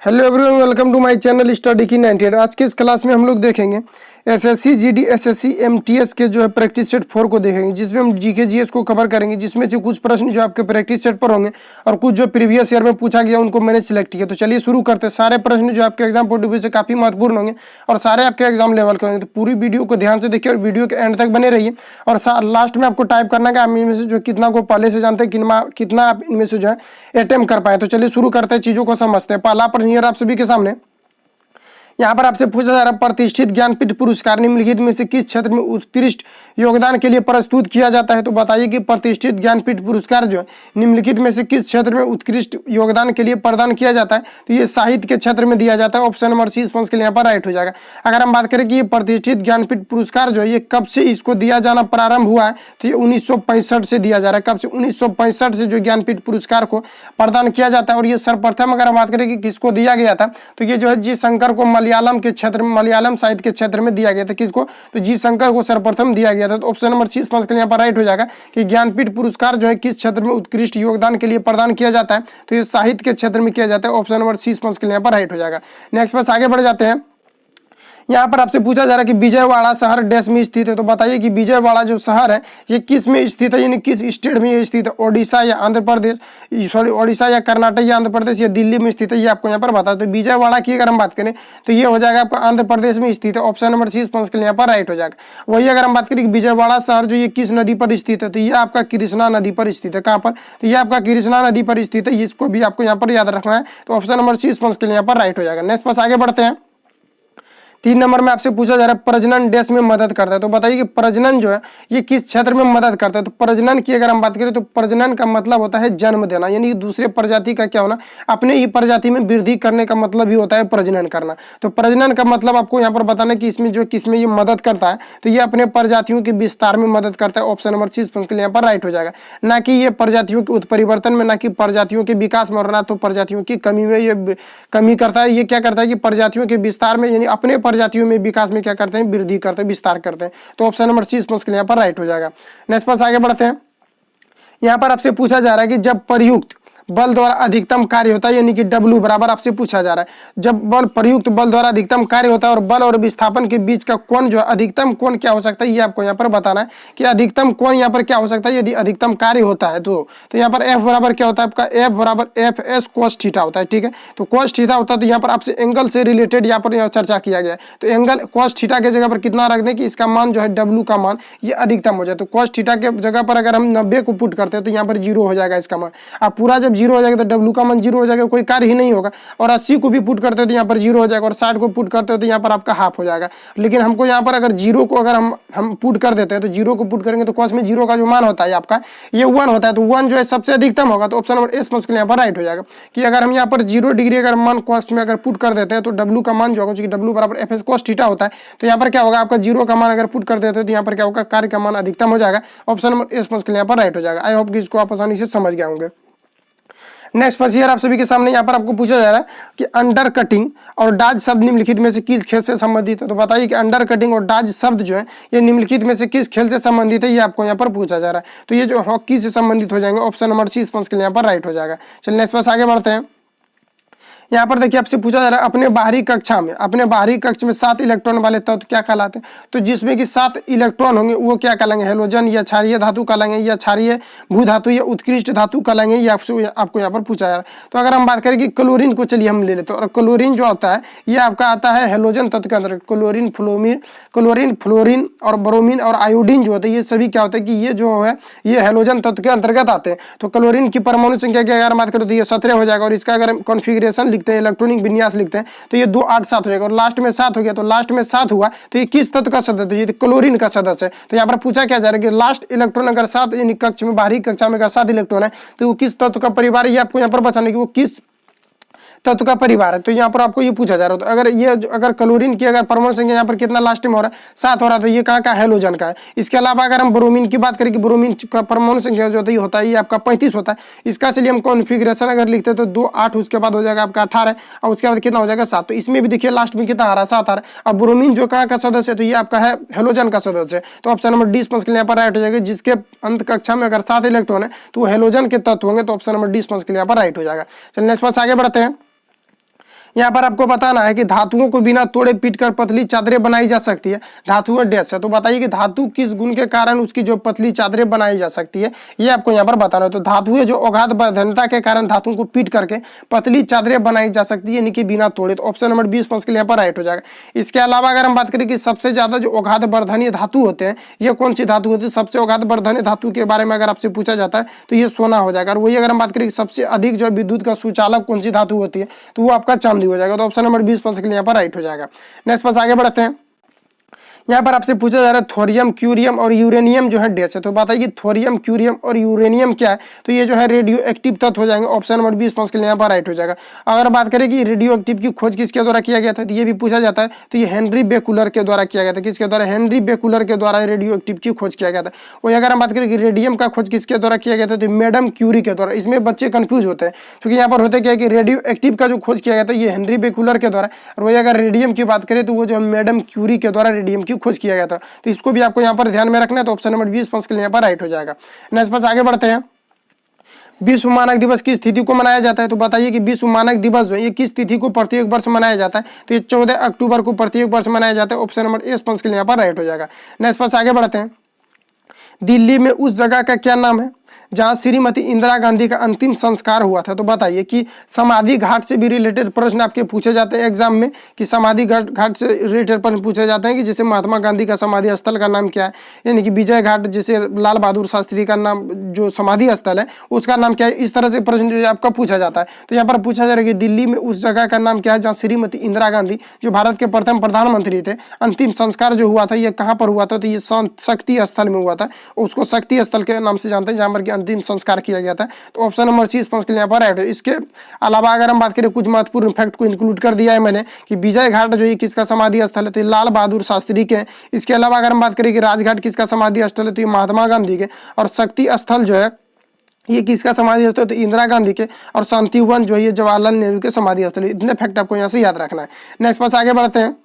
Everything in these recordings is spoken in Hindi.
Hello everyone, welcome to my channel study की 98। आज के इस क्लास में हम लोग देखेंगे एसएससी जीडी एसएससी एमटीएस के जो है प्रैक्टिस सेट 4 को देखेंगे, जिसमें हम जीके जीएस को कवर करेंगे, जिसमें से कुछ प्रश्न जो आपके प्रैक्टिस सेट पर होंगे और कुछ जो प्रीवियस ईयर में पूछा गया उनको मैंने सिलेक्ट किया। तो चलिए शुरू करते हैं। सारे प्रश्न जो आपके एग्जाम पॉइंट ऑफ व्यू से काफी महत्वपूर्ण होंगे और सारे आपके एग्जाम लेवल के होंगे। तो पूरी वीडियो को ध्यान से देखिए और वीडियो के एंड तक बने रहिए। और लास्ट में आपको टाइप करना है आप इनमें से जो कितना को पहले से जानते हैं, कितना आप इनमें से जो है अटेम्प्ट कर पाए। तो चलिए शुरू करते हैं, चीजों को समझते हैं। पहला प्रश्न आप सभी के सामने यहाँ पर आपसे पूछा जा रहा है, प्रतिष्ठित ज्ञानपीठ पुरस्कार निम्नलिखित में से किस क्षेत्र में उत्कृष्ट योगदान के लिए प्रस्तुत किया जाता है। तो बताइए कि प्रतिष्ठित ज्ञानपीठ पुरस्कार जो है निम्नलिखित में से किस क्षेत्र में उत्कृष्ट योगदान के लिए प्रदान किया जाता है। तो ये साहित्य के क्षेत्र में दिया जाता है। ऑप्शन नंबर सी स्पंज के लिए यहाँ पर राइट हो जाएगा। अगर हम बात करें कि ये प्रतिष्ठित ज्ञानपीठ पुरस्कार जो है ये कब से इसको दिया जाना प्रारंभ हुआ है, तो ये 1965 से दिया जा रहा है। कब से? 1965 से जो ज्ञानपीठ पुरस्कार को प्रदान किया जाता है। और ये सर्वप्रथम अगर हम बात करें कि किसको दिया गया था, तो ये जो है जी शंकर को मलयालम के क्षेत्र में, मलयालम साहित्य के क्षेत्र में दिया गया था। किसको? तो जी शंकर को सर्वप्रथम दिया गया था। तो ऑप्शन नंबर 6 के लिए यहाँ पर राइट हो जाएगा कि ज्ञानपीठ पुरस्कार जो है किस क्षेत्र में उत्कृष्ट योगदान के लिए प्रदान किया जाता है। तो ये साहित्य के क्षेत्र में किया जाता है। ऑप्शन नंबर 6 के लिए यहाँ पर राइट हो जाएगा। नेक्स्ट पर आगे बढ़ जाते हैं। यहाँ पर आपसे पूछा जा रहा है कि विजयवाड़ा शहर डैश में स्थित है। तो बताइए कि विजयवाड़ा जो शहर है ये किस में स्थित है, यानी किस स्टेट में ये स्थित है। ओडिशा या आंध्र प्रदेश, सॉरी ओडिशा या कर्नाटक या आंध्र प्रदेश या दिल्ली में स्थित है, ये आपको यहाँ पर बता। तो विजयवाड़ा की अगर हम बात करें तो ये हो जाएगा आपका आंध्र प्रदेश में स्थित है। ऑप्शन नंबर 6 के लिए यहाँ पर राइट हो जाएगा। वही अगर हम बात करें कि विजयवाड़ा शहर जो ये किस नदी पर स्थित है, तो ये आपका कृष्णा नदी पर स्थित है। कहाँ पर? तो ये आपका कृष्णा नदी पर स्थित है। इसको भी आपको यहाँ पर याद रखना है। तो ऑप्शन नंबर 6 के लिए यहाँ पर राइट हो जाएगा। नेक्स्ट पास आगे बढ़ते हैं। 3 नंबर में आपसे पूछा जा रहा है प्रजनन डैश में मदद करता है। तो बताइए कि प्रजनन जो है ये किस क्षेत्र में मदद करता है। तो प्रजनन की अगर हम बात करें तो प्रजनन का मतलब होता है जन्म देना, यानी कि दूसरे प्रजाति का क्या होना, अपने ही प्रजाति में वृद्धि करने का मतलब ही होता है प्रजनन करना। तो प्रजनन का मतलब आपको यहाँ पर बताना कि इसमें जो किसमें ये मदद करता है, तो ये अपने प्रजातियों के विस्तार में मदद करता है। ऑप्शन नंबर 6 के लिए यहाँ पर राइट हो जाएगा। ना कि ये प्रजातियों के उत्परिवर्तन में, ना कि प्रजातियों के विकास में, और ना तो प्रजातियों की कमी में ये कमी करता है। ये क्या करता है कि प्रजातियों के विस्तार में, यानी अपने प्रजातियों में विकास में क्या करते हैं, वृद्धि करते हैं, विस्तार करते हैं। तो ऑप्शन नंबर 6 के लिए यहाँ पर राइट हो जाएगा। नेक्स्ट पास आगे बढ़ते हैं। यहाँ पर आपसे पूछा जा रहा है कि जब प्रयुक्त बल द्वारा अधिकतम कार्य होता है, यानी कि W बराबर आपसे पूछा जा रहा है, जब बल प्रयुक्त बल द्वारा अधिकतम कार्य होता है और बल और विस्थापन के बीच का कोण जो है, अधिकतम कोण क्या हो सकता है, ये आपको यहाँ पर बताना है कि अधिकतम कोण यहाँ पर क्या हो सकता है यदि अधिकतम कार्य होता है। तो यहाँ पर F बराबर क्या होता है आपका, F बराबर FS cos थीटा होता है। ठीक है, तो cos थीटा होता है। तो यहाँ पर आपसे एंगल से रिलेटेड यहाँ पर चर्चा किया गया है। तो एंगल cos थीटा के जगह पर कितना रख दें कि इसका मान जो है W का मान ये अधिकतम हो जाए। तो cos थीटा के जगह पर अगर हम 90 को पुट करते हैं तो यहाँ पर 0 हो जाएगा इसका मान। अब पूरा जब 0 हो जाएगा तो W का मान 0 हो जाएगा, कोई कार्य ही नहीं होगा। और 80 को भी पुट करते हैं तो यहाँ पर 0 हो जाएगा, और 60 को पुट करते हैं तो यहाँ पर आपका हाफ हो जाएगा। लेकिन हमको यहाँ पर अगर 0 को अगर हम पुट कर देते हैं तो 0 को पुट करेंगे तो cos में 0 का जो मान होता है आपका ये 1 होता है। तो 1 जो है सबसे अधिकतम होगा। तो ऑप्शन नंबर S के लिए यहाँ पर राइट हो जाएगा कि अगर हम यहाँ पर 0 डिग्री अगर मान cos में अगर पुट कर देते हैं तो W का मान जो होगा, क्योंकि W बराबर FS cos थीटा होता है, तो यहाँ पर क्या होगा आपका 0 का मान अगर पुट कर देते हैं तो यहाँ पर क्या होगा, कार्य का मान अधिकतम हो जाएगा। ऑप्शन नंबर S के लिए यहाँ पर राइट हो जाएगा। आई होप कि इसको आप आसानी से समझ गए होंगे। नेक्स्ट फर्स्ट ईयर आप सभी के सामने यहाँ पर आपको पूछा जा रहा है कि अंडर कटिंग और डाज शब्द निम्नलिखित में से किस खेल से संबंधित है। तो बताइए कि अंडर कटिंग और डाज शब्द जो है ये निम्नलिखित में से किस खेल से संबंधित है, ये आपको यहाँ पर पूछा जा रहा है। तो ये जो हॉकी से संबंधित हो जाएंगे। ऑप्शन नंबर 6 के लिए यहाँ पर राइट हो जाएगा। चलिए नेक्स्ट पास आगे बढ़ते हैं। यहाँ पर देखिए आपसे पूछा जा रहा है अपने बाहरी कक्षा में, अपने बाहरी कक्ष में 7 इलेक्ट्रॉन वाले तत्व क्या कहलाते हैं। तो जिसमें कि 7 इलेक्ट्रॉन होंगे वो क्या कहलाएंगे, हेलोजन या क्षारीय धातु कहलाएंगे, या क्षारीय भू धातु या उत्कृष्ट धातु कहलाएंगे। ये आपको यहाँ पर पूछा जा रहा है। तो अगर हम बात करें कि क्लोरीन को चलिए हम ले लेते हैं, और क्लोरीन जो होता है ये आपका आता है हेलोजन तत्व के अंदर। क्लोरीन, फ्लोरीन और ब्रोमीन और आयोडीन जो होते हैं ये सभी क्या होते हैं कि ये जो है ये हेलोजन तत्व के अंतर्गत आते हैं। तो क्लोरीन की परमाणु संख्या की अगर बात करें तो ये 17 हो जाएगा, और इसका अगर कॉन्फ़िगरेशन लिखते हैं, इलेक्ट्रॉनिक विन्यास लिखते हैं तो ये 2 8 7 हो जाएगा, और लास्ट में 7 हो गया। तो लास्ट में 7 हुआ तो ये किस तत्व का सदस्य है, ये क्लोरीन का सदस्य है। तो यहाँ पर पूछा क्या जा रहा है कि लास्ट इलेक्ट्रॉन अगर 7 यानी कक्ष में, बाहरी कक्षा में अगर 7 इलेक्ट्रॉन है तो वो किस तत्व का परिवार है, ये आपको यहाँ पर बताना कि वो किस तत्व का परिवार है। तो यहाँ पर आपको ये पूछा जा रहा है। तो अगर ये अगर क्लोरीन की अगर परमाणु संख्या यहाँ पर कितना लास्ट में हो रहा है, 7 हो रहा है, तो ये कहाँ का, हेलोजन का है। इसके अलावा अगर हम ब्रोमीन की बात करें कि ब्रोमीन का परमाणु संख्या जो होता है ये आपका 35 होता है। इसका चलिए हम कॉन्फ़िगरेशन अगर लिखते हैं तो 2 8 उसके बाद हो जाएगा आपका 18, और उसके बाद कितना हो जाएगा 7। तो इसमें भी देखिए लास्ट में कितना आ रहा है, 7 आ रहा है। अब ब्रोमीन जो कहाँ का सदस्य है तो ये आपका है हेलोजन का सदस्य है। तो ऑप्शन नंबर डी के लिए यहाँ पर राइट हो जाएगा। जिसके अंत कक्षा में अगर 7 इलेक्ट्रॉन है तो वो हेलोजन के तत्व होंगे। तो ऑप्शन नंबर डी के लिए यहाँ पर राइट हो जाएगा। चलिए नेक्स्ट पास आगे बढ़ते हैं। यहाँ पर आपको बताना है कि धातुओं को बिना तोड़े पीटकर पतली चादरें बनाई जा सकती है। धातुएं डैश है, तो बताइए कि धातु किस गुण के कारण उसकी जो पतली चादरें बनाई जा सकती है, ये आपको यहाँ पर बताना है। तो धातुएं जो अगाध बंधनता के कारण धातुओं को पीट करके पतली चादरें बनाई जा सकती है, यानी कि बिना तोड़े। तो ऑप्शन नंबर 20 के लिए यहाँ पर राइट हो जाएगा। इसके अलावा अगर हम बात करें कि सबसे ज्यादा जो अगाध वर्धनीय धातु होते हैं, ये कौन सी धातु होती है? सबसे अगाध वर्धनीय धातु के बारे में अगर आपसे पूछा जाता है तो ये सोना हो जाएगा। और वही अगर हम बात करें कि सबसे अधिक जो विद्युत का सुचालक कौन सी धातु होती है, तो वो आपका चांदी हो जाएगा। तो ऑप्शन नंबर 20 के लिए यहाँ पर राइट हो जाएगा। नेक्स्ट पास आगे बढ़ते हैं। यहाँ पर आपसे पूछा जा रहा है थोरियम, क्यूरियम और यूरेनियम जो है डैश है। तो बताइए थोरियम, क्यूरियम और यूरेनियम क्या है? तो ये जो है रेडियो एक्टिव तत्व हो जाएंगे। ऑप्शन नंबर 20 के लिए यहाँ पर राइट हो जाएगा। अगर बात करें कि रेडियो एक्टिव की खोज किसके द्वारा किया गया था, तो ये भी पूछा जाता है। तो ये हेनरी बेकुलर के द्वारा किया गया था। किसके द्वारा? हेनरी बेकुलर के द्वारा रेडियो एक्टिव की खोज किया गया था। वही अगर हम बात करें कि रेडियम का खोज किसके द्वारा किया गया था, तो मैडम क्यूरी के द्वारा। इसमें बच्चे कंफ्यूज होते हैं, क्योंकि यहाँ पर होते क्या है कि रेडियो एक्टिव का जो खोज किया गया था ये हेनरी बेकुलर के द्वारा, और वही अगर रेडियम की बात करें तो वो जो मैडम क्यूरी के द्वारा रेडियम की खोज किया गया था। तो इसको भी आपको यहाँ पर ध्यान में रखना है। तो ऑप्शन नंबर 20 के लिए यहाँ पर राइट हो जाएगा। नेक्स्ट पास आगे बढ़ते हैं। विश्व मानक दिवस किस तिथि को मनाया जाता है? तो बताइए कि विश्व मानक दिवस जो है ये किस तिथि को प्रत्येक वर्ष मनाया जाता है? तो ये 14 अक्टूबर को प्रत्येक वर्ष मनाया जाता है। ऑप्शन नंबर 20 के लिए यहाँ पर राइट हो जाएगा। नेक्स्ट पास आगे बढ़ते हैं। दिल्ली में उस जगह का क्या नाम है जहां श्रीमती इंदिरा गांधी का अंतिम संस्कार हुआ था? तो बताइए कि समाधि घाट से भी रिलेटेड प्रश्न आपके पूछे जाते हैं एग्जाम में, कि समाधि घाट से रिलेटेड प्रश्न पूछे जाते हैं कि जैसे महात्मा गांधी का समाधि स्थल का नाम क्या है, यानी कि विजय घाट जैसे लाल बहादुर शास्त्री का नाम जो समाधि स्थल है उसका नाम क्या है। इस तरह से प्रश्न जो आपका पूछा जाता है। तो यहाँ पर पूछा जा रहा है कि दिल्ली में उस जगह का नाम क्या है जहाँ श्रीमती इंदिरा गांधी जो भारत के प्रथम प्रधानमंत्री थे, अंतिम संस्कार जो हुआ था ये कहाँ पर हुआ था? तो ये शक्ति स्थल में हुआ था। उसको शक्ति स्थल के नाम से जानते हैं, जहाँ पर अंतिम संस्कार किया गया था। तो ऑप्शन नंबर 30 के लिए यहाँ पर राइट है। इसके अलावा अगर हम बात करें कुछ महत्वपूर्ण फैक्ट को इंक्लूड कर दिया है मैंने कि विजय घाट जो है किसका समाधि स्थल है, तो ये लाल बहादुर शास्त्री के। इसके अलावा अगर हम बात करें कि राजघाट किसका समाधि स्थल है, तो ये महात्मा गांधी के। और शक्ति स्थल जो है ये किसका समाधि स्थल है, तो इंदिरा गांधी के। और शांति वन जो है ये जवाहरलाल नेहरू के समाधि स्थल है। इतने फैक्ट आपको यहाँ से याद रखना है। नेक्स्ट पास आगे बढ़ते हैं।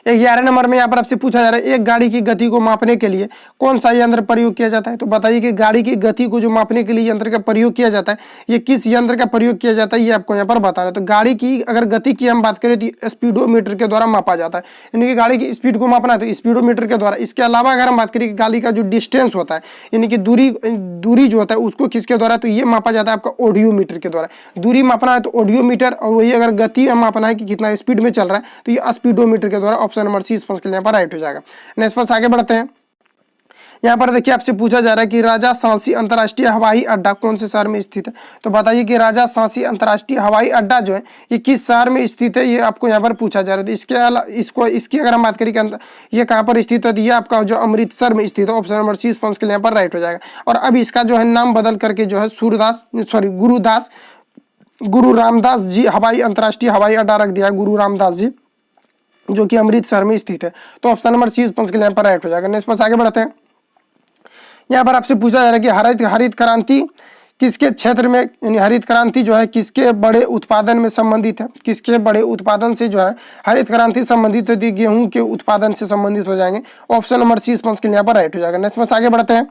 11 नंबर में यहाँ पर आपसे पूछा जा रहा है एक गाड़ी की गति को मापने के लिए कौन सा यंत्र प्रयोग किया जाता है? तो बताइए कि गाड़ी की गति को जो मापने के लिए यंत्र का प्रयोग किया जाता है ये किस यंत्र का प्रयोग किया जाता है, ये आपको यहाँ पर बताना है। तो गाड़ी की अगर गति की हम बात करें तो स्पीडोमीटर के द्वारा मापा जाता है, यानी कि गाड़ी की स्पीड को मापना है तो स्पीडोमीटर के द्वारा। इसके अलावा अगर हम बात करें कि गाड़ी का जो डिस्टेंस होता है, यानी कि दूरी जो होता है उसको किसके द्वारा, तो ये मापा जाता है आपका ऑडियोमीटर के द्वारा। दूरी मापना है तो ऑडियोमीटर, और वही अगर गति मापना है कि कितना स्पीड में चल रहा है तो ये स्पीडोमीटर के द्वारा। ऑप्शन नंबर 30 के लिए यहाँ पर राइट हो जाएगा। नेक्स्ट पास आगे बढ़ते हैं। यहाँ पर देखिए आपसे पूछा जा रहा है कि राजा सांसी अंतर्राष्ट्रीय हवाई अड्डा कौन से शहर में स्थित है? तो बताइए कि राजा सांसी अंतर्राष्ट्रीय हवाई अड्डा जो है ये किस शहर में स्थित है, ये आपको यहाँ पर पूछा जा रहा है। तो इसकी अगर हम बात करें कि ये कहाँ पर स्थित है, तो ये आपका जो अमृतसर में स्थित है। ऑप्शन नंबर 30 के लिए यहाँ पर राइट हो जाएगा। और अब इसका जो है नाम बदल करके जो है गुरु रामदास जी हवाई अंतर्राष्ट्रीय हवाई अड्डा रख दिया है, गुरु रामदास जी, जो कि अमृतसर में स्थित है। तो ऑप्शन नंबर 30 के लिए यहाँ पर राइट हो जाएगा। नेक्स्ट पास आगे बढ़ते हैं। यहाँ पर आपसे पूछा जा रहा है कि हरित क्रांति किसके क्षेत्र में, यानी हरित क्रांति जो है किसके बड़े उत्पादन में संबंधित है? किसके बड़े उत्पादन से जो है हरित क्रांति संबंधित होती है? गेहूं के उत्पादन से संबंधित हो जाएंगे। ऑप्शन नंबर 30 के लिए यहाँ पर राइट हो जाएगा। नेक्स्ट पास आगे बढ़ते हैं।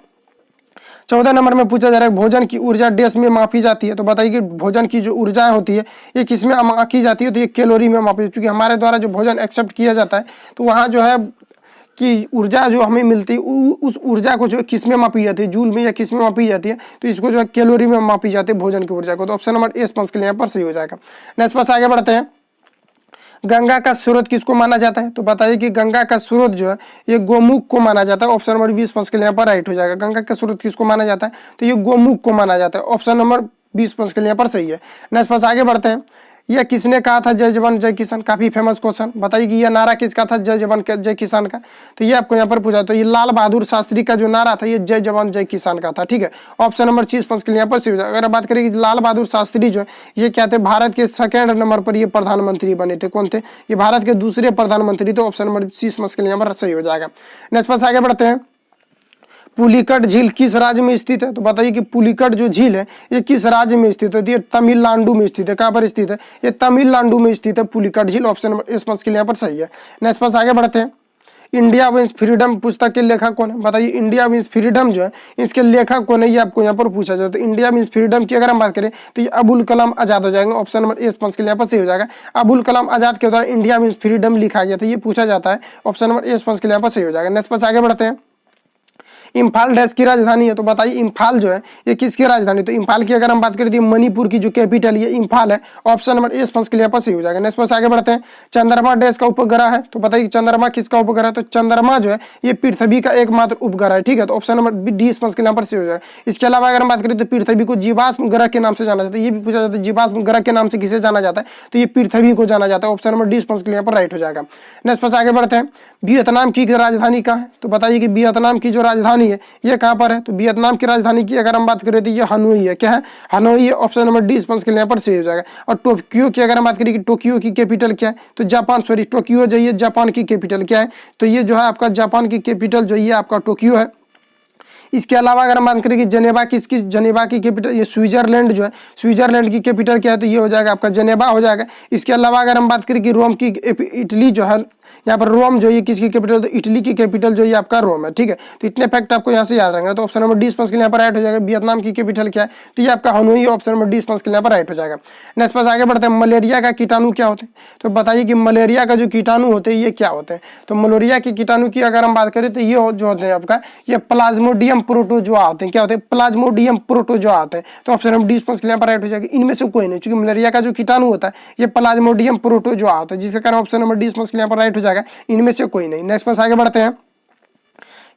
14 नंबर में पूछा जा रहा है भोजन की ऊर्जा डैश में मापी जाती है। तो बताइए कि भोजन की जो ऊर्जा होती है ये किस में मापी जाती है? तो ये कैलोरी में मापी, क्योंकि हमारे द्वारा जो भोजन एक्सेप्ट किया जाता है तो वहाँ जो है कि ऊर्जा जो हमें मिलती है उस ऊर्जा को जो किस में मापी जाती है, जूल में या किस में मापी जाती है? तो इसको जो है कैलोरी में मापी जाती है भोजन की ऊर्जा को। तो ऑप्शन नंबर 20 के लिए यहाँ पर सही हो जाएगा। नेक्स्ट पास आगे बढ़ते हैं। गंगा का स्रोत किसको माना जाता है? तो बताइए कि गंगा का स्रोत जो है ये गोमुख को माना जाता है। ऑप्शन नंबर 20 के लिए यहाँ पर राइट हो जाएगा। गंगा का स्रोत किसको माना जाता है? तो ये गोमुख को माना जाता है। ऑप्शन नंबर 20 के लिए यहाँ पर सही है। नेक्स्ट पास आगे बढ़ते हैं। यह किसने कहा था जय जवान जय किसान? काफी फेमस क्वेश्चन। बताइए कि यह नारा किसका था जय जवान जय किसान का? तो ये आपको यहाँ पर पूछा। तो ये लाल बहादुर शास्त्री का जो नारा था ये जय जवान जय किसान का था। ठीक है, ऑप्शन नंबर 30 के लिए यहाँ पर सही हो जाएगा। अगर बात करें कि लाल बहादुर शास्त्री जो है ये क्या थे, भारत के सेकेंड नंबर पर ये प्रधानमंत्री बने थे। कौन थे? ये भारत के दूसरे प्रधानमंत्री थे। ऑप्शन नंबर 30 के लिए यहाँ पर सही हो जाएगा। नेक्स्ट पास आगे बढ़ते हैं। पुलिकट झील किस राज्य में स्थित है? तो बताइए कि पुलिकट जो झील है ये किस राज्य में स्थित है? तो ये तमिलनाडु में स्थित है। कहाँ पर स्थित है? ये तमिलनाडु में स्थित है पुलिकट झील। ऑप्शन नंबर 20 के लिए यहाँ पर सही है। नेक्स्ट पास आगे बढ़ते हैं। इंडिया विंस फ्रीडम पुस्तक के लेखक कौन है? बताइए इंडिया विंस फ्रीडम जो है इसके लेखक कौन है, ये आपको यहाँ पर पूछा जाए। तो इंडिया विंस फ्रीडम की अगर हम बात करें तो ये अबुल कलाम आजाद हो जाएंगे। ऑप्शन नंबर ए स्पंज के लिए यहाँ पर सही हो जाएगा। अबुल कलाम आजाद के द्वारा इंडिया विंस फ्रीडम लिखा गया था, ये पूछा जाता है। ऑप्शन नंबर ए स्पंज के लिए यहाँ पर सही हो जाएगा। नेक्स्ट पर आगे बढ़ते हैं। इम्फाल डैश की राजधानी है, तो बताइए इम्फाल जो है ये किसकी राजधानी? तो इम्फाल की अगर हम बात करें तो मणिपुर की जो कैपिटल ये इम्फाल है। ऑप्शन नंबर ए स्पंज के लिए सही हो जाएगा। नेक्स्ट पर आगे बढ़ते हैं। चंद्रमा डैश का उपग्रह है, तो बताइए चंद्रमा किसका उपग्रह है? तो चंद्रमा जो है ये पृथ्वी का एकमात्र उपग्रह है, ठीक है। तो ऑप्शन नंबर डी स्पंज के यहाँ सही हो जाएगा। इसके अलावा अगर हम बात करें तो पृथ्वी को जीवाश्म ग्रह के नाम से जाना जाता है, ये भी पूछा जाता है जीवाश्म ग्रह के नाम से किसे जाना जाता है? तो ये पृथ्वी को जाना जाता है। ऑप्शन नंबर डी स्पंज के लिए राइट हो जाएगा। नेक्स्ट पर आगे बढ़ते हैं। वियतनाम की राजधानी कहाँ है? तो बताइए कि वियतनाम की जो राजधानी है ये कहाँ पर है? तो वियतनाम की राजधानी की अगर हम बात करें तो ये हनोई है। क्या है? हनोई है। ऑप्शन नंबर डी स्पंज के लिए यहाँ पर सही हो जाएगा। और टोक्यो की अगर हम बात करें कि टोक्यो की कैपिटल क्या है? तो जापान, सॉरी टोक्यो जो है जापान की कैपिटल क्या है? तो ये जो है आपका जापान की कैपिटल जो ये आपका टोक्यो है। इसके अलावा अगर हम बात करें कि जनेवा किसकी, जनेवा की कैपिटल ये स्विट्जरलैंड जो है, स्विट्जरलैंड की कैपिटल क्या है? तो ये हो जाएगा आपका जनेवा हो जाएगा। इसके अलावा अगर हम बात करें कि रोम की, इटली जो है यहाँ पर रोम जो है किसकी कैपिटल? तो इटली की कैपिटल जो ये आपका रोम है, ठीक है। तो इतने फैक्ट आपको यहाँ से याद रखना है। तो ऑप्शन नंबर डी स्पंज के लिए यहाँ पर राइट हो जाएगा। वियतनाम की कैपिटल क्या है? तो ये आपका Hanoi. Option number D sponge के लिए यहाँ पर राइट हो जाएगा। नेक्स्ट पर आगे बढ़ते हैं। मलेरिया का कीटाणु क्या होते हैं? तो बताइए कि मलेरिया का जो कीटाणु होते हैं ये क्या होते हैं? तो मलेरिया के कीटाणु की अगर हम बात करें तो ये जो होते हैं आपका ये प्लाज्मोडियम प्रोटोजोआ होते हैं। क्या होते हैं? प्लाज्मोडियम प्रोटोजोआ होते हैं। तो ऑप्शन नंबर डी स्पंज के लिए यहाँ पर राइट हो जाएगा। इनमें से कोई नहीं, क्योंकि मलेरिया का जो कीटाणु होता है ये प्लाज्मोडियम प्रोटोजोआ होता है, जिसके कारण ऑप्शन नंबर डी स्पंज के लिए यहाँ पर राइट हो जाएगा। इनमें से कोई नहीं। नेक्स्ट पर आगे बढ़ते हैं।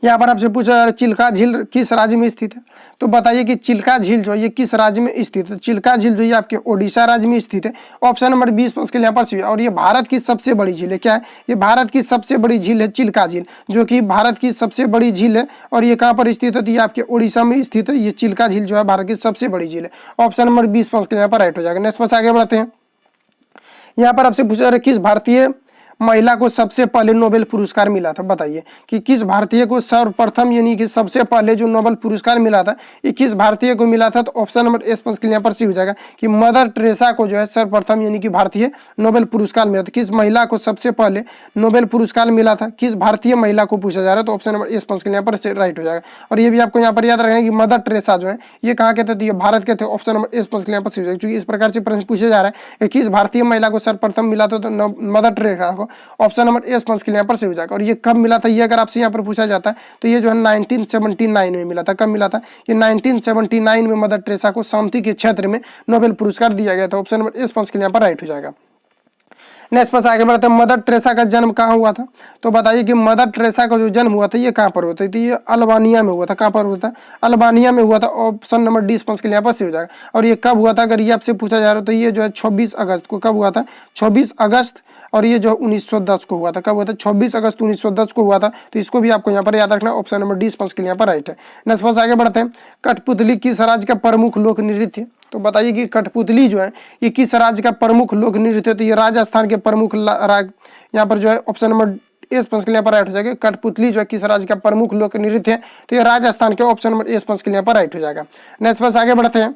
यहाँ पर आपसे पूछा जा रहा है चिल्का झील किस राज्य में स्थित है? तो बताइए कि चिल्का झील जो है ये किस राज्य में स्थित है? चिल्का झील जो है आपके ओडिशा राज्य में स्थित है। ऑप्शन नंबर 20 के लिए यहाँ पर सही है। और ये भारत की सबसे बड़ी झील है। क्या है? ये भारत की सबसे बड़ी झील है चिल्का झील, जो कि भारत की सबसे बड़ी झील है। और ये कहाँ पर स्थित है? तो ये आपके ओडिशा में स्थित है। ये चिल्का झील जो है भारत की सबसे बड़ी झील है। ऑप्शन नंबर 20 के लिए यहाँ पर राइट हो जाएगा। नेक्स्ट पर आगे बढ़ते हैं। यहाँ पर आपसे पूछा जा रहा है किस भारतीय महिला को सबसे पहले नोबेल पुरस्कार मिला था? बताइए कि किस भारतीय को सर्वप्रथम यानी कि सबसे पहले जो नोबेल पुरस्कार मिला था ये किस भारतीय को मिला था? तो ऑप्शन नंबर ए स्पंज के लिए यहाँ पर सही हो जाएगा कि मदर टेरेसा को जो है सर्वप्रथम यानी कि भारतीय नोबेल पुरस्कार मिला था। किस महिला को सबसे पहले नोबेल पुरस्कार मिला था? किस भारतीय महिला को पूछा जा रहा है? तो ऑप्शन नंबर ए स्पंज के लिए यहाँ पर राइट हो जाएगा। और ये भी आपको यहाँ पर याद रखना है कि मदर टेरेसा जो है ये कहाँ के थे? तो ये भारत के थे। ऑप्शन नंबर ए स्पंज के लिए यहाँ पर सही हो जाएगा। क्योंकि इस प्रकार से प्रश्न पूछा जा रहा है कि किस भारतीय महिला को सर्वप्रथम मिला था? तो मदर टेरेसा को। ऑप्शन नंबर ए स्पंज के लिए यहाँ पर सही हो जाएगा। और ये कब मिला था? ये अगर आपसे यहाँ पर पूछा जाता है तो ये जो है 1979 में मिला था। कब मिला था? ये 1979 में मदर टेरेसा को शांति के क्षेत्र में नोबेल पुरस्कार दिया गया था। ऑप्शन नंबर ए स्पंज के लिए यहाँ पर राइट हो जाएगा। नेक्स्ट पर आगे बढ़ते हैं। मदर टेरेसा का जन्म कहाँ हुआ था? तो बताइए कि मदर टेरेसा का जो जन्म हुआ था ये कहाँ पर हुआ था? तो ये अल्बानिया में हुआ था। कहाँ पर हुआ था? अल्बानिया में हुआ था। ऑप्शन नंबर डी स्पंज के लिए यहाँ पर सही हो जाएगा। और ये कब हुआ था अगर ये आपसे पूछा जा रहा है तो ये जो है 26 अगस्त को। कब हुआ था? 26 अगस्त। और ये जो 1910 को हुआ था। कब हुआ था? 26 अगस्त 1910 को हुआ था। तो इसको भी आपको यहाँ पर याद रखना। ऑप्शन नंबर डी स्पंज के लिए यहाँ पर राइट है। नेक्स्ट पर आगे बढ़ते हैं। कठपुतली किस राज्य का प्रमुख लोक नृत्य? तो बताइए कि कठपुतली जो है ये किस राज्य का प्रमुख लोक नृत्य है? तो ये राजस्थान के प्रमुख राज यहाँ पर जो है ऑप्शन नंबर ए स्पंज के लिए पर राइट हो जाएगा। कठपुतली जो है किस राज्य का प्रमुख लोक नृत्य है? तो ये राजस्थान के। ऑप्शन नंबर ए स्पंज के लिए पर राइट हो जाएगा। नेक्स्ट पर आगे बढ़ते हैं।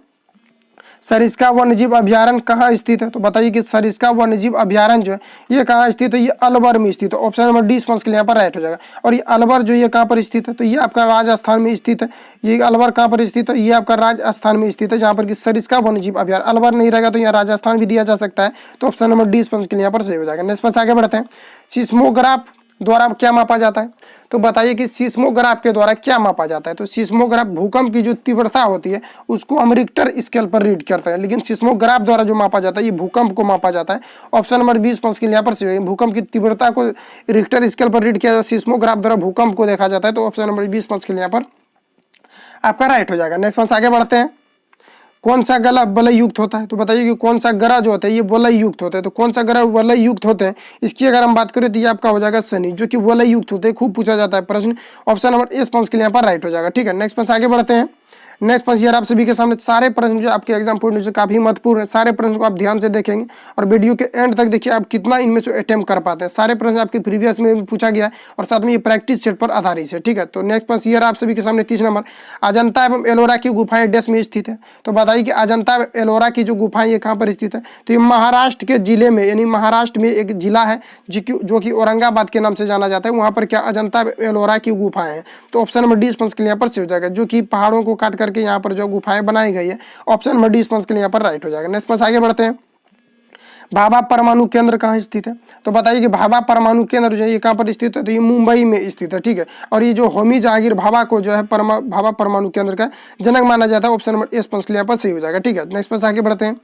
सरिस्का वन्यजीव अभ्यारण्य कहाँ स्थित है? तो बताइए कि सरिस्का वन्यजीव अभ्यारण्य जो है ये कहाँ स्थित है? ये अलवर में स्थित है। ऑप्शन नंबर डी स्पंज के लिए यहाँ पर राइट हो जाएगा। और ये अलवर जो ये कहाँ पर स्थित है? तो ये आपका राजस्थान में स्थित है। ये अलवर कहाँ पर स्थित है? ये आपका राजस्थान में स्थित है, जहाँ पर कि सरिस्का वन्यजीव अभ्यारण्य। अलवर नहीं रहेगा तो यहाँ राजस्थान भी दिया जा सकता है। तो ऑप्शन नंबर डी स्पंज के लिए यहाँ पर सही हो जाएगा। नेक्स्ट पर आगे बढ़ते हैं। सिस्मोग्राफ द्वारा क्या मापा जाता है? तो बताइए कि सिस्मोग्राफ के द्वारा क्या मापा जाता है? तो सिस्मोग्राफ भूकंप की जो तीव्रता होती है उसको हम रिक्टर स्केल पर रीड करते हैं, लेकिन सिस्मोग्राफ द्वारा जो मापा जाता है ये भूकंप को मापा जाता है। ऑप्शन नंबर 20 के लिए यहाँ पर सही है। भूकंप की तीव्रता को रिक्टर स्केल पर रीड किया जाता है, सिस्मोग्राफ द्वारा भूकंप को देखा जाता है। तो ऑप्शन नंबर 20 के लिए यहाँ पर आपका राइट हो जाएगा। नेक्स्ट आगे बढ़ते हैं। कौन सा ग्रह वलय युक्त होता है? तो बताइए कि कौन सा ग्रह जो होता है ये वलय युक्त होता है। तो कौन सा ग्रह वलय युक्त होते हैं इसकी अगर हम बात करें तो ये आपका हो जाएगा शनि, जो कि वलय युक्त होते हैं। खूब पूछा जाता है प्रश्न। ऑप्शन नंबर ए स्पंज के लिए यहाँ पर राइट हो जाएगा। ठीक है। नेक्स्ट आगे बढ़ते हैं। नेक्स्ट प्रश्न यार आप सभी के सामने सारे प्रश्न जो आपके एग्जाम पॉइंट से काफी महत्वपूर्ण है, सारे प्रश्न को आप ध्यान से देखेंगे और वीडियो के एंड तक देखिए आप कितना इनमें से अटेम्प्ट कर पाते हैं। सारे प्रश्न आपके प्रीवियस में भी पूछा गया है और साथ में ये प्रैक्टिस सेट पर आधारित है, ठीक है। तो नेक्स्ट प्रश्न यार आप सभी के सामने 30 नंबर, अजंता एवं एलोरा की गुफाएं देश में स्थित है। तो बताइए कि अजंता एलोरा की जो गुफाएं ये कहाँ पर स्थित है, तो ये महाराष्ट्र के जिले में, यानी महाराष्ट्र में एक जिला है जो कि औरंगाबाद के नाम से जाना जाता है। वहाँ पर क्या अजंता एलोरा की गुफाएं हैं। तो ऑप्शन नंबर डी इस प्रश्न के लिए यहाँ पर से हो जाएगा, जो कि पहाड़ों को काट करके यहाँ पर जो गुफाएं बनाई गई है। ऑप्शन नंबर डी इस प्रश्न के लिए यहाँ पर राइट हो जाएगा। नेक्स्ट प्रश्न आगे बढ़ते हैं, भाभा परमाणु केंद्र कहाँ स्थित है। तो बताइए कि भाभा परमाणु केंद्र जो है ये कहाँ पर स्थित है, तो ये मुंबई में स्थित है, ठीक है। और ये जो होमी जहांगीर भाभा को जो है भाभा परमाणु केंद्र का जनक माना जाता है। ऑप्शन नंबर ए स्पष्ट के लिए यहाँ पर सही हो जाएगा, ठीक है। नेक्स्ट प्रश्न आगे बढ़ते हैं,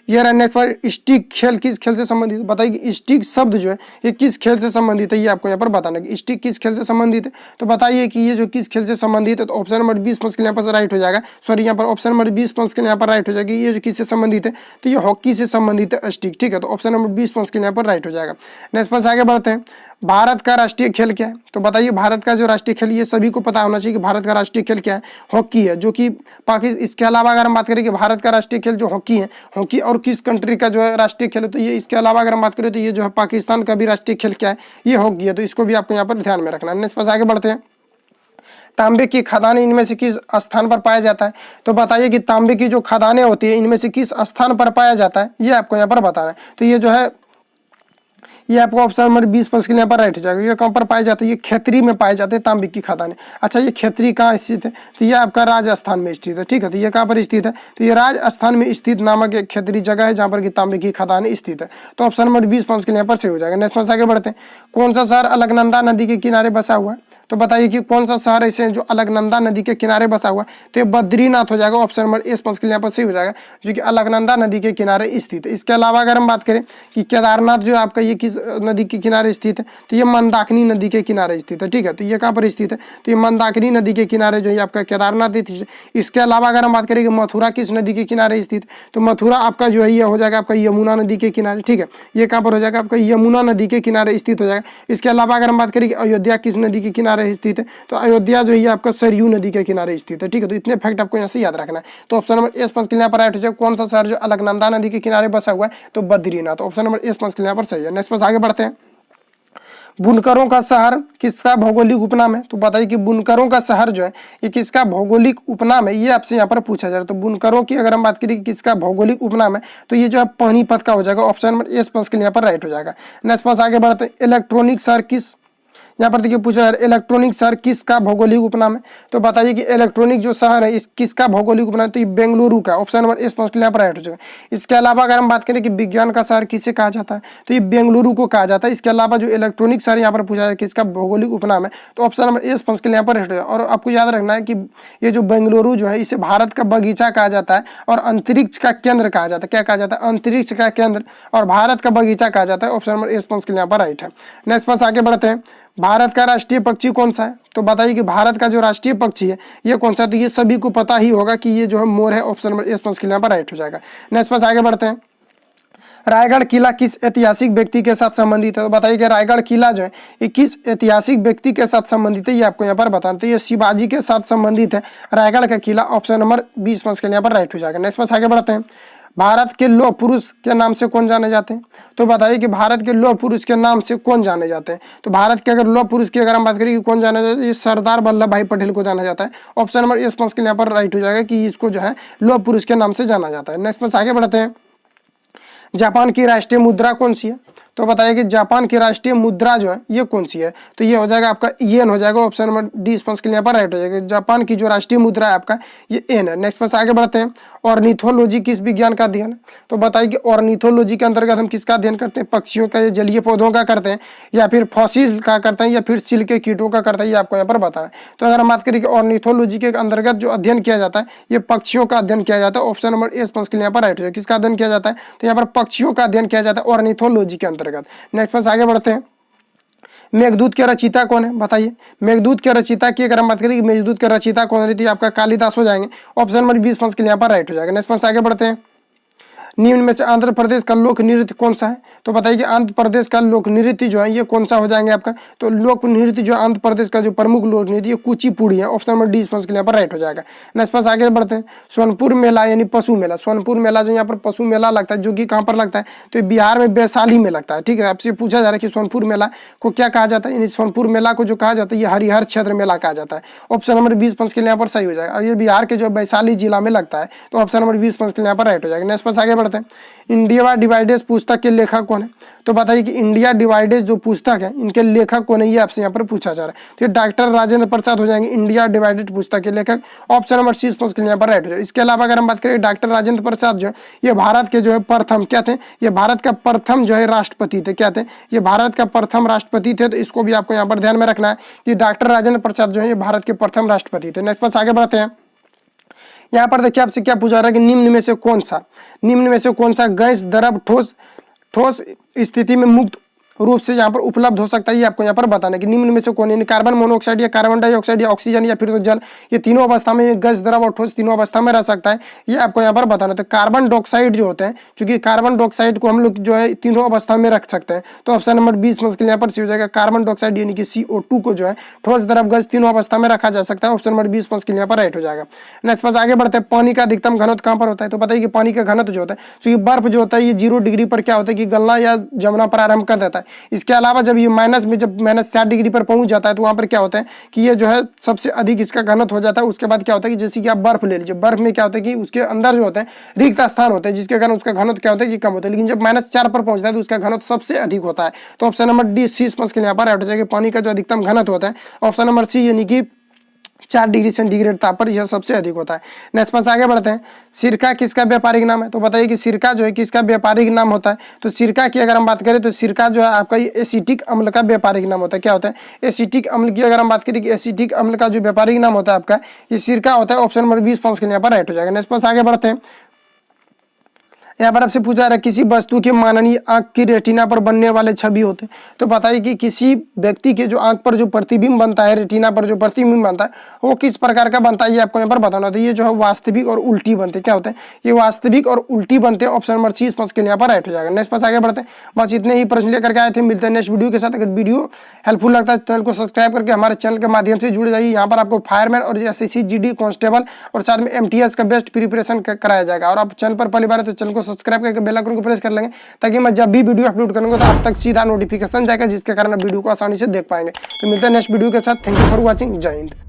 ये रहा नेक्स्ट पर, स्टिक खेल किस खेल से संबंधित है। बताइए कि स्टिक शब्द जो है ये किस खेल से संबंधित है, ये आपको यहाँ पर बताना है कि स्टिक किस खेल से संबंधित है। तो बताइए कि ये जो किस खेल से संबंधित है, तो ऑप्शन नंबर 20 के लिए यहाँ पर राइट हो जाएगा। सॉरी, यहाँ पर ऑप्शन नंबर 20 के लिए यहाँ पर राइट हो जाएगी। ये जो किससे संबंधित है, तो ये हॉकी से संबंधित है स्टिक, ठीक है। तो ऑप्शन नंबर 20 के लिए यहाँ पर राइट हो जाएगा। नेक्स्ट प्रश्न आगे बढ़ते हैं, भारत का राष्ट्रीय खेल क्या है। तो बताइए भारत का जो राष्ट्रीय खेल, ये सभी को पता होना चाहिए कि भारत का राष्ट्रीय खेल क्या है, हॉकी है, जो कि पाकिस्तान। इसके अलावा अगर हम बात करें कि भारत का राष्ट्रीय खेल जो हॉकी है, हॉकी और किस कंट्री का जो है राष्ट्रीय खेल है, तो ये इसके अलावा अगर हम बात करें तो ये जो है पाकिस्तान का भी राष्ट्रीय खेल क्या है, ये हॉकी है। तो इसको भी आपको यहाँ पर ध्यान में रखना है। नेक्स्ट पास आगे बढ़ते हैं, तांबे की खदानें इनमें से किस स्थान पर पाया जाता है। तो बताइए कि तांबे की जो खदानें होती है इनमें से किस स्थान पर पाया जाता है, ये आपको यहाँ पर बताना है। तो ये जो है ये आपको ऑप्शन नंबर 20 के लिए यहाँ पर राइट हो जाएगा। ये कहाँ पर पाए जाते हैं, ये खेतरी में पाए जाते हैं तांबे की खदानें। अच्छा, ये खेतरी कहाँ स्थित है, तो ये आपका राजस्थान में स्थित है, ठीक है। तो ये कहाँ पर स्थित है, तो ये राजस्थान में स्थित नामक एक खेतरी जगह है जहाँ पर की तांबे की खदानें स्थित है। तो ऑप्शन नंबर 20 के लिए यहाँ पर सही हो जाएगा। नेक्स्ट आगे बढ़ते हैं, कौन सा शहर अलकनंदा नदी के किनारे बसा हुआ है। तो बताइए कि कौन सा शहर ऐसे जो अलकनंदा नदी के किनारे बसा हुआ है, तो ये बद्रीनाथ हो जाएगा। ऑप्शन नंबर ए के लिए यहाँ पर सही हो जाएगा, जो कि अलकनंदा नदी के किनारे स्थित है। इसके अलावा अगर हम बात करें कि केदारनाथ जो आपका ये किस नदी के किनारे स्थित है, तो ये मंदाकिनी नदी के किनारे स्थित है, ठीक है। तो ये कहाँ पर स्थित है, तो ये मंदाकिनी नदी के किनारे जो है आपका केदारनाथ स्थित है। इसके अलावा अगर हम बात करें कि मथुरा किस नदी के किनारे स्थित है, तो मथुरा आपका जो है ये हो जाएगा आपका यमुना नदी के किनारे, ठीक है। ये कहाँ पर हो जाएगा, आपका यमुना नदी के किनारे स्थित हो जाएगा। इसके अलावा अगर हम बात करें कि अयोध्या किस नदी के किनारे स्थित है, तो अयोध्या जो है आपका सरयू नदी के किनारे स्थित है, ठीक है। तो इतने फैक्ट आपको यहाँ से याद रखना है। तो ऑप्शन नंबर ए के लिए पर राइट हो जाएगा, कौन सा शहर जो अलकनंदा नदी के किनारे बसा हुआ है, तो बद्रीनाथ। ऑप्शन नंबर ए के लिए पर सही है। नेक्स्ट आगे बढ़ते हैं, बुनकरों का शहर किसका भौगोलिक उपनाम है। तो बताइए कि बुनकरों का शहर जो है ये किसका भौगोलिक उपनाम है, ये आपसे यहाँ पर पूछा जा रहा है। तो बुनकरों की अगर हम बात करें कि किसका भौगोलिक उपनाम है, तो ये जो है पानीपत का हो जाएगा। ऑप्शन नंबर ए के लिए यहाँ पर राइट हो जाएगा। नेक्स्ट आगे बढ़ते हैं, इलेक्ट्रॉनिक शहर किस, यहाँ पर देखिए पूछा है इलेक्ट्रॉनिक शहर किसका भौगोलिक उपनाम है। तो बताइए कि इलेक्ट्रॉनिक जो शहर है इस किसका भौगोलिक उपनाम है, तो ये बेंगलुरु का। ऑप्शन नंबर ए के लिए यहाँ पर राइट हो जाएगा। इसके अलावा अगर हम बात करें कि विज्ञान का शहर किसे कहा जाता है, तो ये बेंगलुरु को कहा जाता है। इसके अलावा जो इलेक्ट्रॉनिक शहर यहाँ पर पूछा है किसका भौगोलिक उपनाम है, तो ऑप्शन नंबर ए के लिए यहाँ पर राइट हो जाएगा। और आपको याद रखना है कि ये जो बेंगलुरु जो है इसे भारत का बगीचा कहा जाता है और अंतरिक्ष का केंद्र कहा जाता है। क्या कहा जाता है, अंतरिक्ष का केंद्र और भारत का बगीचा कहा जाता है। ऑप्शन नंबर ए के लिए यहाँ पर राइट है। नेक्स्ट आगे बढ़ते हैं, भारत का राष्ट्रीय पक्षी कौन सा है। तो बताइए कि भारत का जो राष्ट्रीय पक्षी है ये कौन सा है, तो ये सभी को पता ही होगा कि ये जो है मोर है। ऑप्शन नंबर ए के लिए पर राइट हो जाएगा। नेक्स्ट आगे बढ़ते हैं, रायगढ़ किला किस ऐतिहासिक व्यक्ति के साथ संबंधित है। तो बताइए कि रायगढ़ किला जो है ये किस ऐतिहासिक व्यक्ति के साथ संबंधित है, ये आपको यहाँ पर बताना। तो ये शिवाजी के साथ संबंधित है रायगढ़ का किला। ऑप्शन नंबर 20 के लिए यहाँ पर राइट हो जाएगा। नेक्स्ट आगे बढ़ते हैं, भारत के लौह पुरुष के नाम से कौन जाने जाते हैं। तो बताइए कि भारत के लौह पुरुष के नाम से कौन जाने जाते हैं। तो भारत के अगर लौह पुरुष की अगर हम बात करें कि कौन जाना जाता है, ये सरदार वल्लभ भाई पटेल को जाना जाता है। ऑप्शन नंबर ए के यहाँ पर राइट हो जाएगा कि इसको जो है लौह पुरुष के नाम से जाना जाता है। नेक्स्ट आगे बढ़ते हैं, जापान की राष्ट्रीय मुद्रा कौन सी है। तो बताइए कि जापान की राष्ट्रीय मुद्रा जो है ये कौन सी है, तो ये हो जाएगा आपका येन हो जाएगा। ऑप्शन नंबर डी के लिए पर राइट हो जाएगा। जापान की जो राष्ट्रीय मुद्रा है आपका ये येन है। नेक्स्ट आगे बढ़ते हैं, ऑर्निथोलॉजी किस विज्ञान का अध्ययन है। तो बताइए कि ऑर्निथोलॉजी के अंतर्गत हम किसका अध्ययन करते हैं, पक्षियों का, जलीय पौधों का करते हैं, या फिर फॉसिल का करते हैं, या फिर सिल के कीटों का करते हैं, ये आपको यहाँ पर बताना है। तो अगर हम बात करें कि ऑर्निथोलॉजी के अंतर्गत जो अध्ययन किया जाता है ये पक्षियों का अध्ययन किया जाता है। ऑप्शन नंबर ए के लिए यहाँ पर राइट हो जाएगा। किसका अध्ययन किया जाता है, तो यहाँ पर पक्षियों का अध्ययन किया जाता है ऑर्निथोलॉजी के अंतर्गत। नेक्स्ट आगे बढ़ते हैं, मेघदूत के रचयिता कौन है। बताइए मेघदूत के रचयिता की अगर हम बात करें कि मेघदूत के रचयिता कौन है, तो आपका कालिदास हो जाएंगे। ऑप्शन नंबर 20 के लिए यहाँ पर राइट हो जाएगा। नेक्स्ट आगे बढ़ते हैं, निम्न में से आंध्र प्रदेश का लोक नृत्य कौन सा है? तो बताइए कि आंध्र प्रदेश का लोक नृत्य जो है ये कौन सा हो जाएंगे आपका? तो लोक नृत्य जो आंध्र प्रदेश का जो प्रमुख लोक नृत्य ये कुचिपुड़ी है। ऑप्शन नंबर डी इस के यहाँ पर राइट हो जाएगा। नेक्स्ट पास आगे बढ़ते हैं। सोनपुर मेला यानी पशु मेला, सोनपुर मेला जो यहाँ पर पशु मेला लगता है जो कि कहाँ पर लगता है? तो बिहार में वैशाली में लगता है। ठीक है, आपसे पूछा जा रहा है कि सोनपुर मेला को क्या कहा जाता है, यानी सोनपुर मेला को जो कहा जाता है ये हरिहर क्षेत्र मेला कहा जाता है। ऑप्शन नंबर 20 के लिए यहाँ पर सही हो जाएगा। ये बिहार के जो वैशाली जिला में लगता है, तो ऑप्शन नंबर 20 के लिए यहाँ पर राइट हो जाएगा। नेक्स्ट पास आगे बढ़ते हैं। इंडिया डिवाइडेड पुस्तक के लेखक कौन है? तो बताइए कि इंडिया डिवाइडेड जो पुस्तक है इनके लेखक कौन है, ये आपसे यहाँ पर पूछा जा रहा है। तो ये डॉक्टर राजेंद्र प्रसाद हो जाएंगे इंडिया डिवाइडेड पुस्तक के लेखक। ऑप्शन नंबर 30 के लिए यहाँ पर राइट हो जाएगा। इसके अलावा अगर हम बात करें डॉक्टर राजेंद्र प्रसाद जो है ये भारत के जो है प्रथम क्या थे, ये भारत का प्रथम जो है राष्ट्रपति थे। क्या थे? ये भारत का प्रथम राष्ट्रपति थे। तो इसको भी आपको यहाँ पर ध्यान में रखना है कि डॉक्टर राजेंद्र प्रसाद जो है ये भारत के प्रथम राष्ट्रपति थे। नेक्स्ट पास आगे बढ़ते हैं। यहाँ पर देखिए आपसे क्या पूछा रहा है कि निम्न में से कौन सा गैस द्रव ठोस स्थिति में मुक्त रूप से यहाँ पर उपलब्ध हो सकता है, ये आपको यहाँ पर बताना है कि निम्न में से कौन, यानी कार्बन मोनोऑक्साइड या कार्बन डाइऑक्साइड या ऑक्सीजन या फिर तो जल, ये तीनों अवस्था में गैस द्रव और ठोस तीनों अवस्था में रह सकता है, ये आपको यहाँ पर बताना है। तो कार्बन डाइऑक्साइड जो होते हैं, चूंकि कार्बन डाइऑक्साइड को हम लोग जो है तीनों अवस्था में रख सकते हैं, तो ऑप्शन नंबर 20 के यहाँ पर हो जाएगा। कार्बन डाइऑक्साइड यानी कि CO2 को जो है ठोस द्रव गैस तीनों अवस्था में रखा जा सकता है। ऑप्शन नंबर 20 के यहाँ पर राइट हो जाएगा। नेक्स्ट पास आगे बढ़ते हैं। पानी का अधिकतम घनत्व कहाँ पर होता है? तो बताइए कि पानी का घनत्व जो होता है, क्योंकि बर्फ जो होता है ये 0 डिग्री पर क्या होता है कि गलना या जमना प्रारंभ कर देता है। इसके अलावा जब ये जब माइनस 4 डिग्री पर पहुंच जाता है तो वहां पर क्या होता है कि ये जो है सबसे अधिक इसका घनत्व हो जाता है। उसके बाद क्या होता है कि जैसे कि आप बर्फ ले लीजिए, बर्फ में क्या होता है कि उसके अंदर जो होते हैं रिक्त स्थान होते हैं, जिसके कारण उसका घनत्व क्या होता है कि कम होता है। लेकिन जब -4 पर पहुंचता है तो उसका घनत्व सबसे अधिक होता है। तो ऑप्शन नंबर डी सी के यहाँ पर हट जाएगा। पानी का जो अधिकतम घनत्व होता है ऑप्शन नंबर सी यानी कि 4 डिग्री सेंटीग्रेड ताप पर यह सबसे अधिक होता है। नेक्स्ट पास आगे बढ़ते हैं। सिरका किसका व्यापारिक नाम है? तो बताइए कि सिरका जो है किसका व्यापारिक नाम होता है? तो सिरका की अगर हम बात करें तो सिरका जो है आपका एसिटिक अम्ल का व्यापारिक नाम होता है। क्या होता है? एसिटिक अम्ल की अगर हम बात करें कि एसिटिक अम्ल का जो व्यापारिक नाम होता है आपका ये सिरका होता है। ऑप्शन नंबर 20 के यहाँ पर राइट हो जाएगा। नेक्स्ट पास आगे बढ़ते हैं। यहाँ पर आपसे पूछा रहा है किसी वस्तु के माननीय आंख की रेटिना पर बनने वाले छवि होते हैं। तो बताइए कि किसी व्यक्ति के जो आंख पर जो प्रतिबिंब बनता है, रेटिना पर जो प्रतिबिंब बनता है वो किस प्रकार का बनता है, ये आपको यहाँ पर बताना होता है। ये जो है वास्तविक और उल्टी बनते हैं। क्या होते हैं? ये वास्तविक और उल्टी बनते हैं। ऑप्शन नंबर 30 के यहाँ पर राइट हो जाएगा। नेक्स्ट पास आगे बढ़ते हैं। बस इतने ही प्रश्न लेकर के आए थे। मिलते हैं नेक्स्ट वीडियो के साथ। अगर वीडियो हेल्पफुल लगता है चैनल को सब्सक्राइब करके हमारे चैनल के माध्यम से जुड़ जाइए। यहाँ पर आपको फायरमैन और SSC GD कांस्टेबल और साथ में MTS का बेस्ट प्रिपरेशन कराया जाएगा। और आप चैनल पर पहली बार है तो चैनल को सब्सक्राइब करके बेल आइकन को प्रेस कर लेंगे ताकि मैं जब भी वीडियो अपलोड करूंगा तो आप तक सीधा नोटिफिकेशन जाएगा, जिसके कारण आप वीडियो को आसानी से देख पाएंगे। तो मिलते हैं नेक्स्ट वीडियो के साथ। Thank you for watching. जय हिंद।